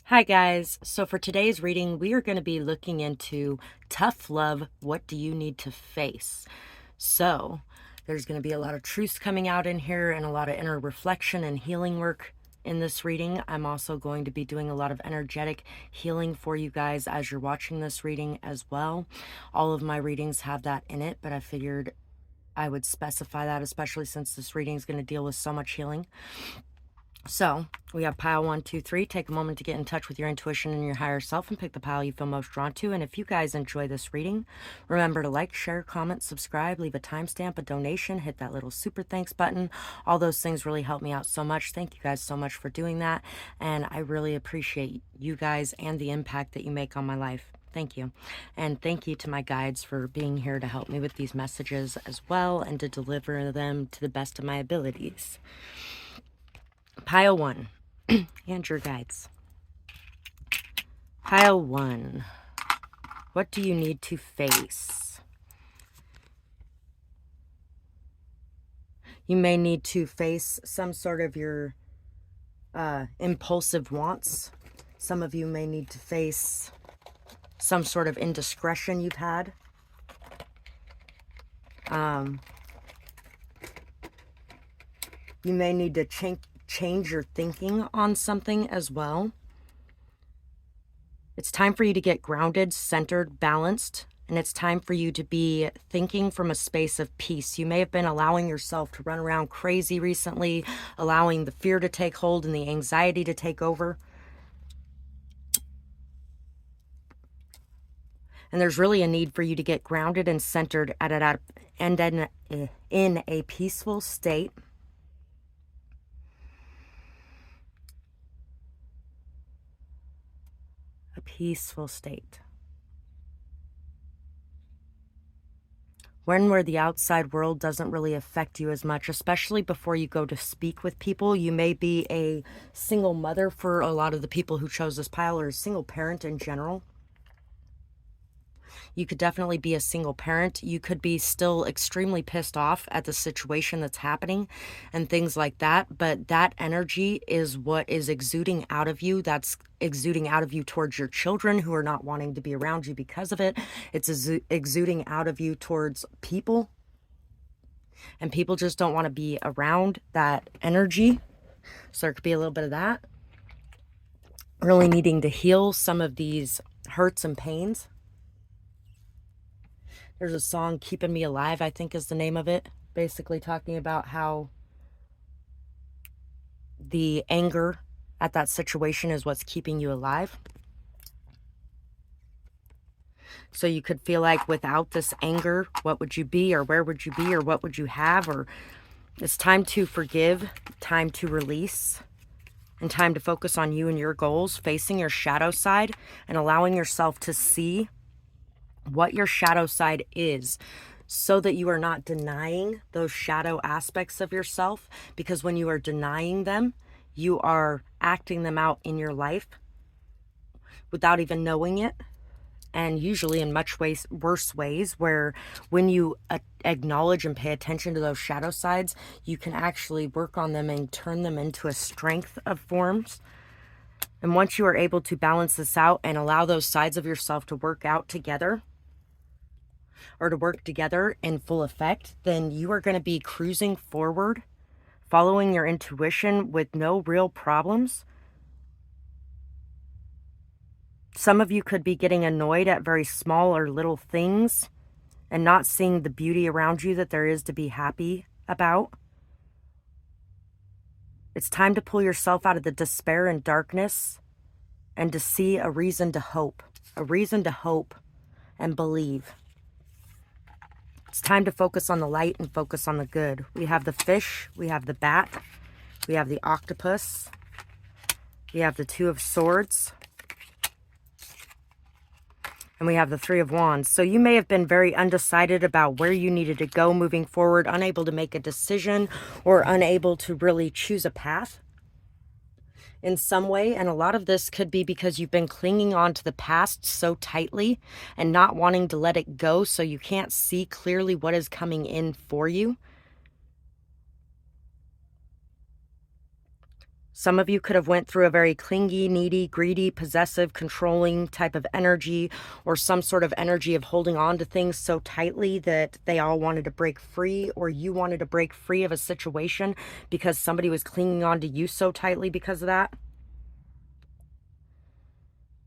Hi, guys. So, for today's reading, we are going to be looking into tough love. What do you need to face? So, there's going to be a lot of truths coming out in here and a lot of inner reflection and healing work in this reading. I'm also going to be doing a lot of energetic healing for you guys as you're watching this reading as well. All of my readings have that in it, but I figured I would specify that, especially since this reading is going to deal with so much healing. So we have pile 1, 2, 3. Take a moment to get in touch with your intuition and your higher self and pick the pile you feel most drawn to. And if you guys enjoy this reading, remember to like, share, comment, subscribe, leave a timestamp, a donation, hit that little super thanks button. All those things really help me out so much. Thank you guys so much for doing that. And I really appreciate you guys and the impact that you make on my life. Thank you. And thank you to my guides for being here to help me with these messages as well and to deliver them to the best of my abilities. Pile 1 and your guides. Pile 1. What do you need to face? You may need to face some sort of your impulsive wants. Some of you may need to face some sort of indiscretion you've had. You may need to change your thinking on something as well. It's time for you to get grounded, centered, balanced, and it's time for you to be thinking from a space of peace. You may have been allowing yourself to run around crazy recently, allowing the fear to take hold and the anxiety to take over. And there's really a need for you to get grounded and centered in a peaceful state. A peaceful state. One where the outside world doesn't really affect you as much, especially before you go to speak with people. You may be a single mother for a lot of the people who chose this pile, or a single parent in general. You could definitely be a single parent. You could be still extremely pissed off at the situation that's happening and things like that. But that energy is what is exuding out of you. That's exuding out of you towards your children who are not wanting to be around you because of it. It's exuding out of you towards people. And people just don't want to be around that energy. So there could be a little bit of that. Really needing to heal some of these hurts and pains. There's a song, Keeping Me Alive, I think is the name of it. Basically talking about how the anger at that situation is what's keeping you alive. So you could feel like without this anger, what would you be, or where would you be, or what would you have? Or it's time to forgive, time to release, and time to focus on you and your goals, facing your shadow side and allowing yourself to see what your shadow side is, so that you are not denying those shadow aspects of yourself, because when you are denying them, you are acting them out in your life without even knowing it, and usually in much worse ways, where when you acknowledge and pay attention to those shadow sides, you can actually work on them and turn them into a strength of forms. And once you are able to balance this out and allow those sides of yourself to work out together, or to work together in full effect, then you are going to be cruising forward, following your intuition with no real problems. Some of you could be getting annoyed at very small or little things and not seeing the beauty around you that there is to be happy about. It's time to pull yourself out of the despair and darkness and to see a reason to hope and believe. It's time to focus on the light and focus on the good. We have the fish, we have the bat, we have the octopus, we have the Two of Swords, and we have the Three of Wands. So you may have been very undecided about where you needed to go moving forward, unable to make a decision or unable to really choose a path in some way. And a lot of this could be because you've been clinging on to the past so tightly and not wanting to let it go, so you can't see clearly what is coming in for you. Some of you could have went through a very clingy, needy, greedy, possessive, controlling type of energy, or some sort of energy of holding on to things so tightly that they all wanted to break free, or you wanted to break free of a situation because somebody was clinging on to you so tightly because of that.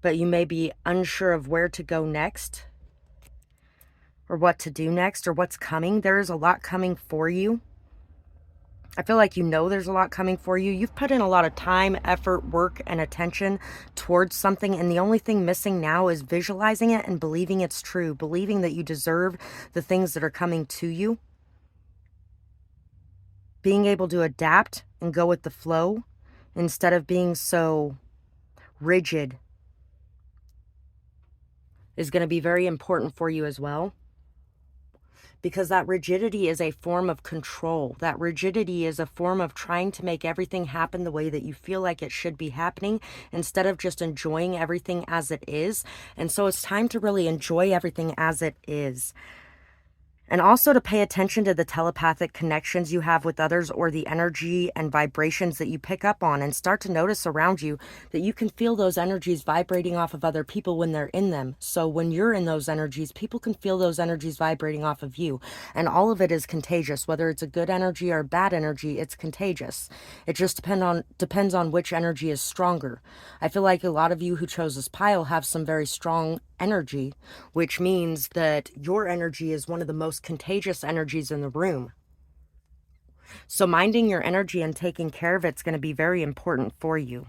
But you may be unsure of where to go next, or what to do next, or what's coming. There is a lot coming for you. I feel like you know there's a lot coming for you. You've put in a lot of time, effort, work, and attention towards something, and the only thing missing now is visualizing it and believing it's true, believing that you deserve the things that are coming to you. Being able to adapt and go with the flow instead of being so rigid is going to be very important for you as well. Because that rigidity is a form of control. That rigidity is a form of trying to make everything happen the way that you feel like it should be happening instead of just enjoying everything as it is. And so it's time to really enjoy everything as it is. And also to pay attention to the telepathic connections you have with others, or the energy and vibrations that you pick up on, and start to notice around you that you can feel those energies vibrating off of other people when they're in them. So when you're in those energies, people can feel those energies vibrating off of you. And all of it is contagious. Whether it's a good energy or a bad energy, it's contagious. It just depends on which energy is stronger. I feel like a lot of you who chose this pile have some very strong energy, which means that your energy is one of the most contagious energies in the room. So minding your energy and taking care of it's going to be very important for you.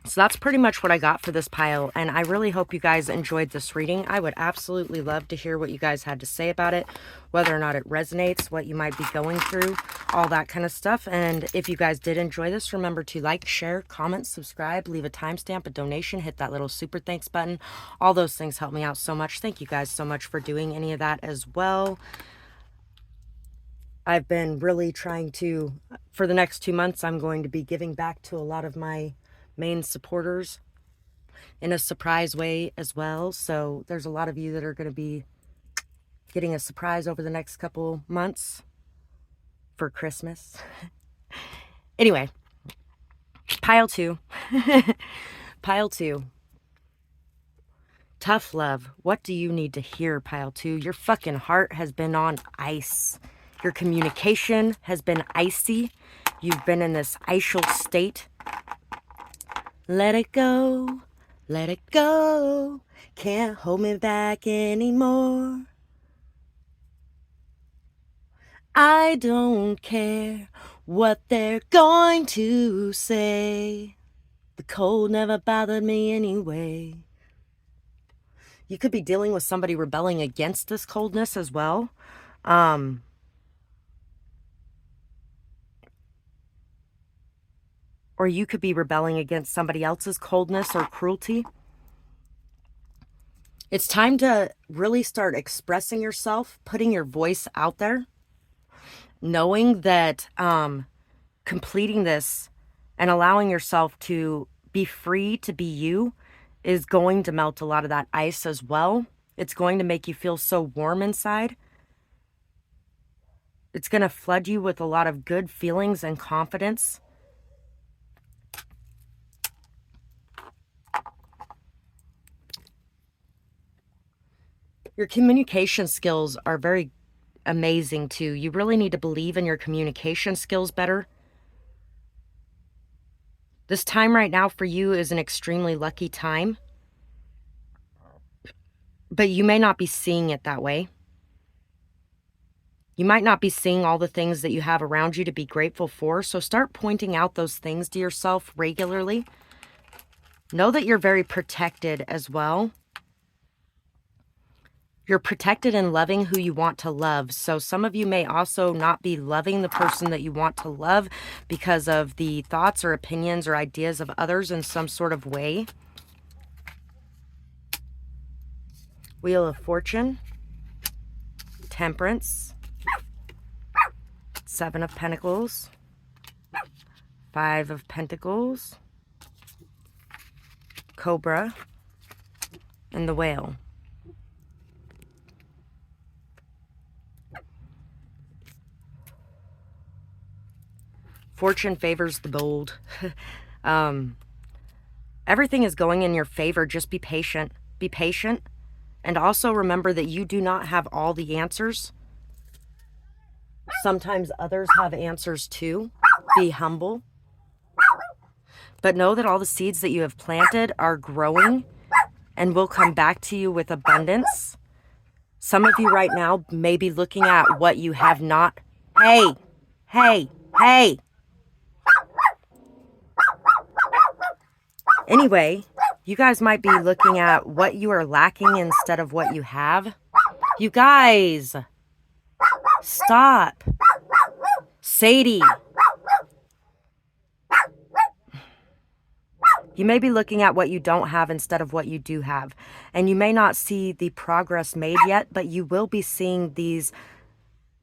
So that's pretty much what I got for this pile, and I really hope you guys enjoyed this reading. I would absolutely love to hear what you guys had to say about it, whether or not it resonates, what you might be going through, all that kind of stuff. And if you guys did enjoy this, remember to like, share, comment, subscribe, leave a timestamp, a donation, hit that little super thanks button. All those things help me out so much. Thank you guys so much for doing any of that as well. I've been really trying to, for the next 2 months, I'm going to be giving back to a lot of my main supporters in a surprise way as well. So there's a lot of you that are going to be getting a surprise over the next couple months for Christmas. Anyway, pile 2. Pile 2. Tough love. What do you need to hear, pile 2? Your fucking heart has been on ice. Your communication has been icy. You've been in this icial state. Let it go. Let it go. Can't hold me back anymore. I don't care what they're going to say. The cold never bothered me anyway. You could be dealing with somebody rebelling against this coldness as well. Or you could be rebelling against somebody else's coldness or cruelty. It's time to really start expressing yourself, putting your voice out there, knowing that completing this and allowing yourself to be free to be you is going to melt a lot of that ice as well. It's going to make you feel so warm inside. It's going to flood you with a lot of good feelings and confidence. Your communication skills are very amazing too. You really need to believe in your communication skills better. This time right now for you is an extremely lucky time, but you may not be seeing it that way. You might not be seeing all the things that you have around you to be grateful for, so start pointing out those things to yourself regularly. Know that you're very protected as well. You're protected in loving who you want to love. So some of you may also not be loving the person that you want to love because of the thoughts or opinions or ideas of others in some sort of way. Wheel of Fortune, Temperance, 7 of Pentacles, 5 of Pentacles, Cobra, and the Whale. Fortune favors the bold. Everything is going in your favor. Just be patient. Be patient. And also remember that you do not have all the answers. Sometimes others have answers too. Be humble. But know that all the seeds that you have planted are growing and will come back to you with abundance. Some of you right now may be looking at what you have not. Hey, hey, hey. Anyway, you guys might be looking at what you are lacking instead of what you have. You guys, stop. Sadie. You may be looking at what you don't have instead of what you do have. And you may not see the progress made yet, but you will be seeing these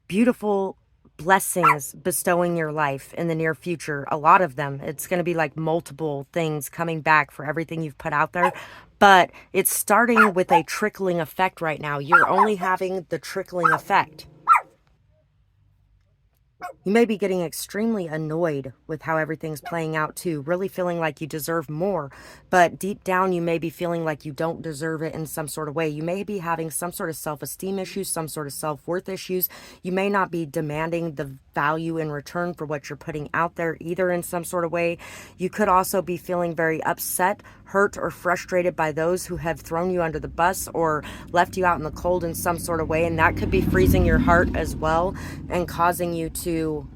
beautiful blessings bestowing your life in the near future. A lot of them. It's going to be like multiple things coming back for everything you've put out there. But it's starting with a trickling effect right now. You're only having the trickling effect. You may be getting extremely annoyed with how everything's playing out too, really feeling like you deserve more, but deep down you may be feeling like you don't deserve it in some sort of way. You may be having some sort of self-esteem issues, some sort of self-worth issues. You may not be demanding the value in return for what you're putting out there either in some sort of way. You could also be feeling very upset, hurt, or frustrated by those who have thrown you under the bus or left you out in the cold in some sort of way, and that could be freezing your heart as well and causing you to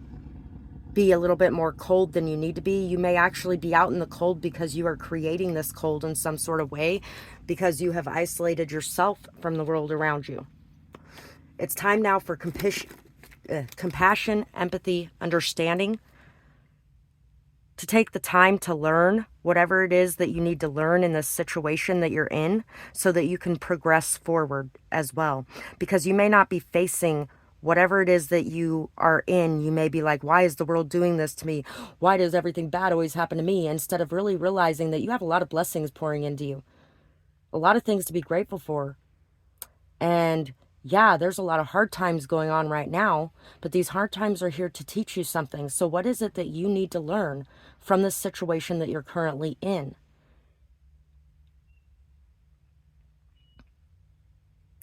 be a little bit more cold than you need to be. You may actually be out in the cold because you are creating this cold in some sort of way because you have isolated yourself from the world around you. It's time now for compassion, empathy, understanding, to take the time to learn whatever it is that you need to learn in this situation that you're in so that you can progress forward as well. Because you may not be facing whatever it is that you are in. You may be like, why is the world doing this to me? Why does everything bad always happen to me? Instead of really realizing that you have a lot of blessings pouring into you. A lot of things to be grateful for. And yeah, there's a lot of hard times going on right now, but these hard times are here to teach you something. So what is it that you need to learn from this situation that you're currently in?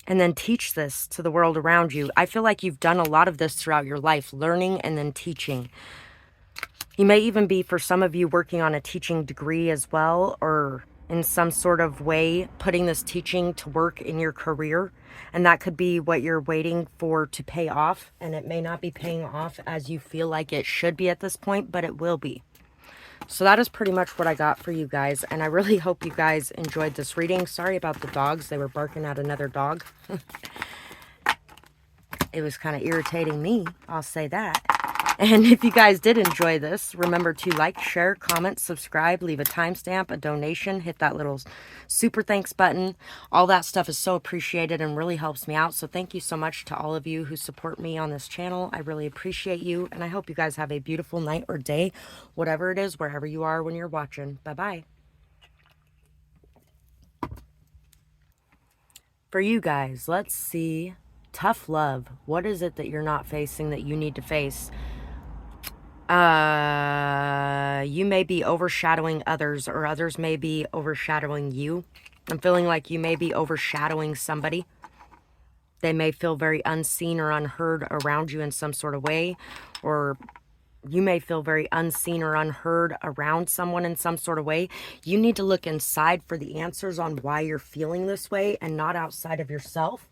And then teach this to the world around you. I feel like you've done a lot of this throughout your life, learning and then teaching. You may even be, for some of you, working on a teaching degree as well, or in some sort of way putting this teaching to work in your career. And that could be what you're waiting for to pay off. And it may not be paying off as you feel like it should be at this point, but it will be. So that is pretty much what I got for you guys. And I really hope you guys enjoyed this reading. Sorry about the dogs. They were barking at another dog. It was kind of irritating me, I'll say that. And if you guys did enjoy this, remember to like, share, comment, subscribe, leave a timestamp, a donation, hit that little super thanks button. All that stuff is so appreciated and really helps me out. So thank you so much to all of you who support me on this channel. I really appreciate you. And I hope you guys have a beautiful night or day, whatever it is, wherever you are when you're watching. Bye-bye. For you guys, let's see. Tough love. What is it that you're not facing that you need to face? You may be overshadowing others, or others may be overshadowing you. I'm feeling like you may be overshadowing somebody. They may feel very unseen or unheard around you in some sort of way, or you may feel very unseen or unheard around someone in some sort of way. You need to look inside for the answers on why you're feeling this way and not outside of yourself.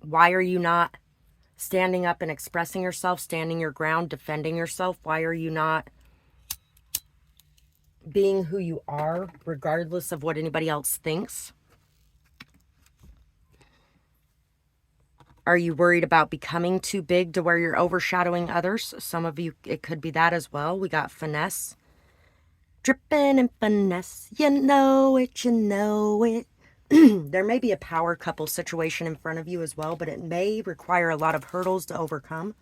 Why are you not standing up and expressing yourself, standing your ground, defending yourself? Why are you not being who you are, regardless of what anybody else thinks? Are you worried about becoming too big to where you're overshadowing others? Some of you, it could be that as well. We got finesse. Dripping in finesse. You know it, you know it. There may be a power couple situation in front of you as well, but it may require a lot of hurdles to overcome.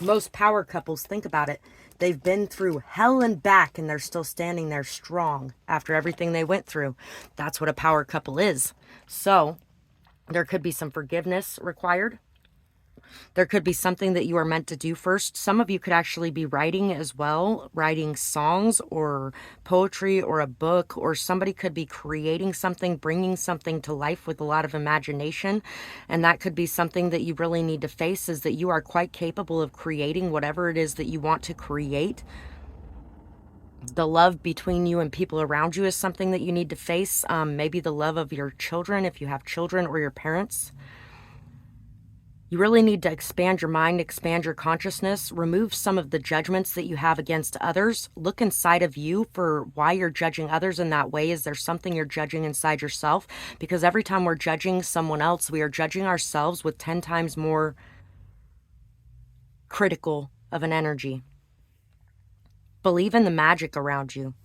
Most power couples, think about it. They've been through hell and back, and they're still standing there strong after everything they went through. That's what a power couple is. So there could be some forgiveness required. There could be something that you are meant to do first. Some of you could actually be writing as well, writing songs or poetry or a book, or somebody could be creating something, bringing something to life with a lot of imagination. And that could be something that you really need to face, is that you are quite capable of creating whatever it is that you want to create. The love between you and people around you is something that you need to face. Maybe the love of your children, if you have children, or your parents. You really need to expand your mind, expand your consciousness, remove some of the judgments that you have against others. Look inside of you for why you're judging others in that way. Is there something you're judging inside yourself? Because every time we're judging someone else, we are judging ourselves with 10 times more critical of an energy. Believe in the magic around you.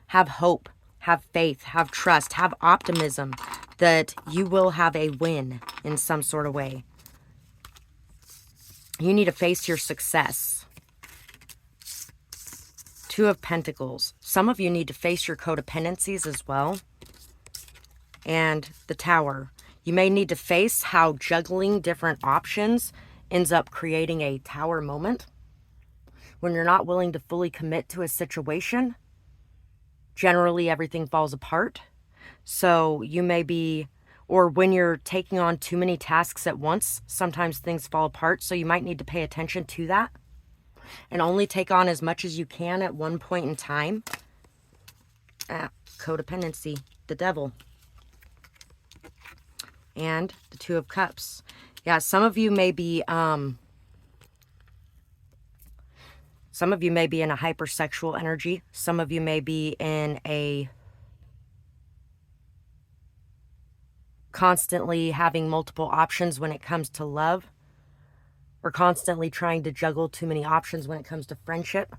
Have hope, have faith, have trust, have optimism that you will have a win in some sort of way. You need to face your success. Two of Pentacles. Some of you need to face your codependencies as well. And the Tower. You may need to face how juggling different options ends up creating a tower moment. When you're not willing to fully commit to a situation, generally everything falls apart. So you may be, or when you're taking on too many tasks at once, sometimes things fall apart. So you might need to pay attention to that and only take on as much as you can at one point in time. Codependency, the Devil, and the Two of Cups. Yeah, some of you may be in a hypersexual energy. Some of you may be in a constantly having multiple options when it comes to love, or constantly trying to juggle too many options when it comes to friendship.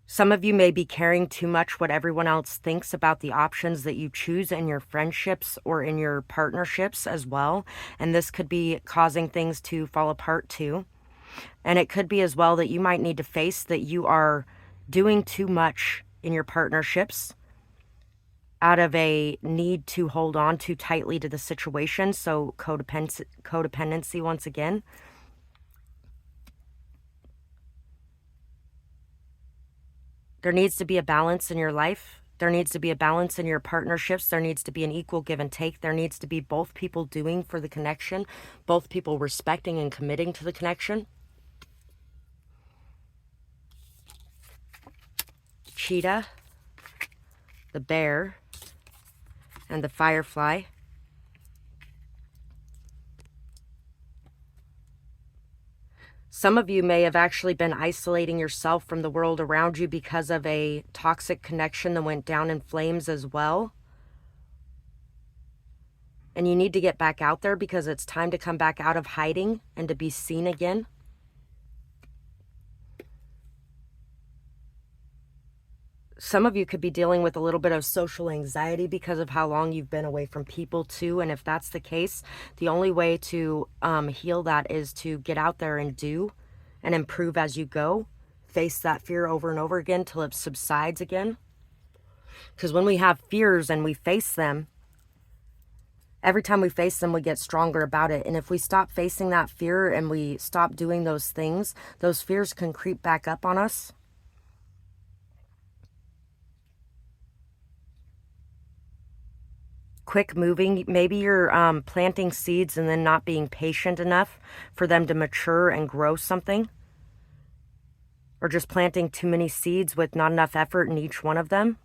Some of you may be caring too much what everyone else thinks about the options that you choose in your friendships or in your partnerships as well. And this could be causing things to fall apart too. And it could be as well that you might need to face that you are doing too much in your partnerships out of a need to hold on too tightly to the situation. So codependency once again. There needs to be a balance in your life. There needs to be a balance in your partnerships. There needs to be an equal give and take. There needs to be both people doing for the connection, both people respecting and committing to the connection. Cheetah, the Bear, and the Firefly. Some of you may have actually been isolating yourself from the world around you because of a toxic connection that went down in flames as well. And you need to get back out there because it's time to come back out of hiding and to be seen again. Some of you could be dealing with a little bit of social anxiety because of how long you've been away from people too. And if that's the case, the only way to heal that is to get out there and do and improve as you go. Face that fear over and over again till it subsides again. Because when we have fears and we face them, every time we face them, we get stronger about it. And if we stop facing that fear and we stop doing those things, those fears can creep back up on us. Quick moving. Maybe you're planting seeds and then not being patient enough for them to mature and grow something. Or just planting too many seeds with not enough effort in each one of them.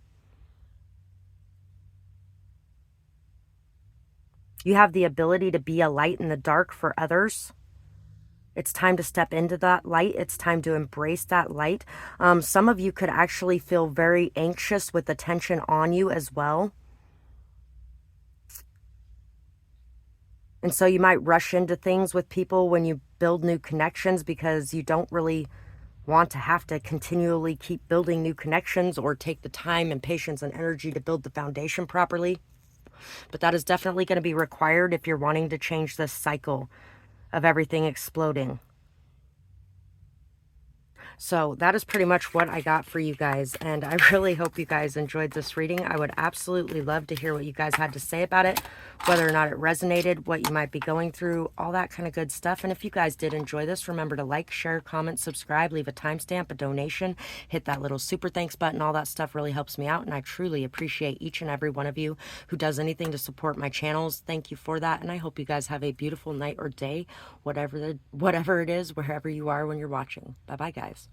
You have the ability to be a light in the dark for others. It's time to step into that light. It's time to embrace that light. Some of you could actually feel very anxious with attention on you as well. And so you might rush into things with people when you build new connections because you don't really want to have to continually keep building new connections or take the time and patience and energy to build the foundation properly. But that is definitely going to be required if you're wanting to change this cycle of everything exploding. So that is pretty much what I got for you guys, and I really hope you guys enjoyed this reading. I would absolutely love to hear what you guys had to say about it, whether or not it resonated, what you might be going through, all that kind of good stuff. And if you guys did enjoy this, remember to like, share, comment, subscribe, leave a timestamp, a donation, hit that little super thanks button. All that stuff really helps me out, and I truly appreciate each and every one of you who does anything to support my channels. Thank you for that, and I hope you guys have a beautiful night or day, whatever it is, wherever you are when you're watching. Bye bye, guys.